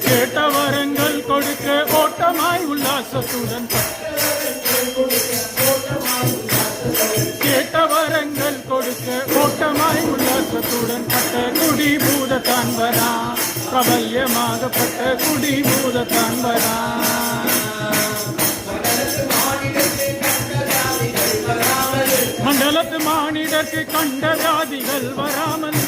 கேட்ட வரங்கள் கொடுக்க ஓட்டமாய் உல்லாசத்துடன் கேட்ட வரங்கள் கொடுக்க ஓட்டமாய் உல்லாசத்துடன் பட்ட குடி பூத தான்பரா பிரபல்யமாகப்பட்ட குடி பூத தான்பரா மண்டலத்து மானிடர்க்கு கண்ட வியாதிகள் வராமல்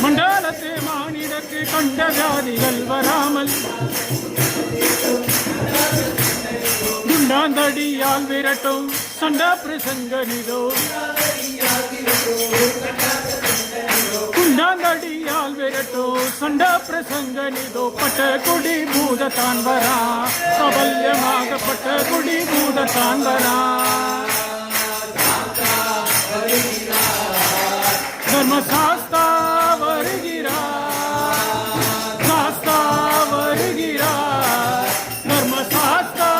மண்டலத்து மானிடர்க்கு கண்ட வியாதிகள் வராமல் குண்டாந்தடியால் விரட்டும் சண்டா பிரசங்கனிதோ குண்டாந்தடியால் விரட்டோ சண்டா பிரசங்கனிதோ பட்ட குடி பூத தான்பரா பிரபல்யமாகப்பட்ட குடி பூத தான்பரா தர்மசாஸ்தா வருகிறார் சாஸ்தா வருகிறார் தர்மசாஸ்தா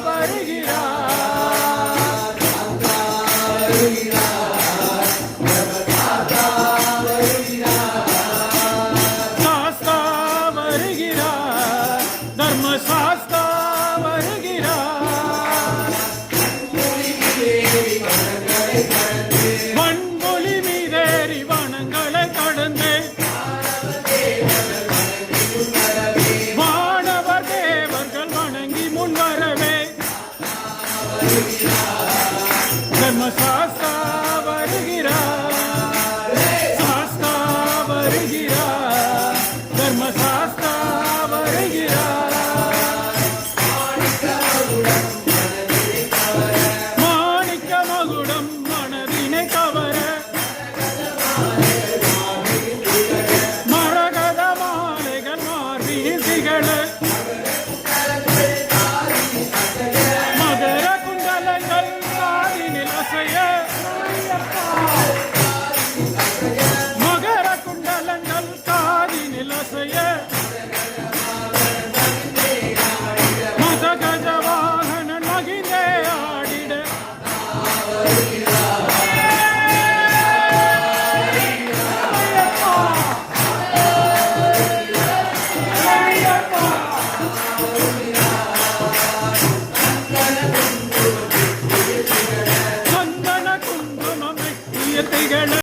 வருகிறார் சாஸ்தா வருகிறார் தர்மசாஸ்தா வருகிறார் வன்மொழி மீதேறி வனங்களை கடந்து வானவர் தேவர்கள் வணங்கி முன்வரவே தர்மசாஸ்தா வருகிறார் சாஸ்தா வருகிறார் தர்மசாஸ்தா வருகிறார் மாணிக்க மகுடம் மனதினை கவர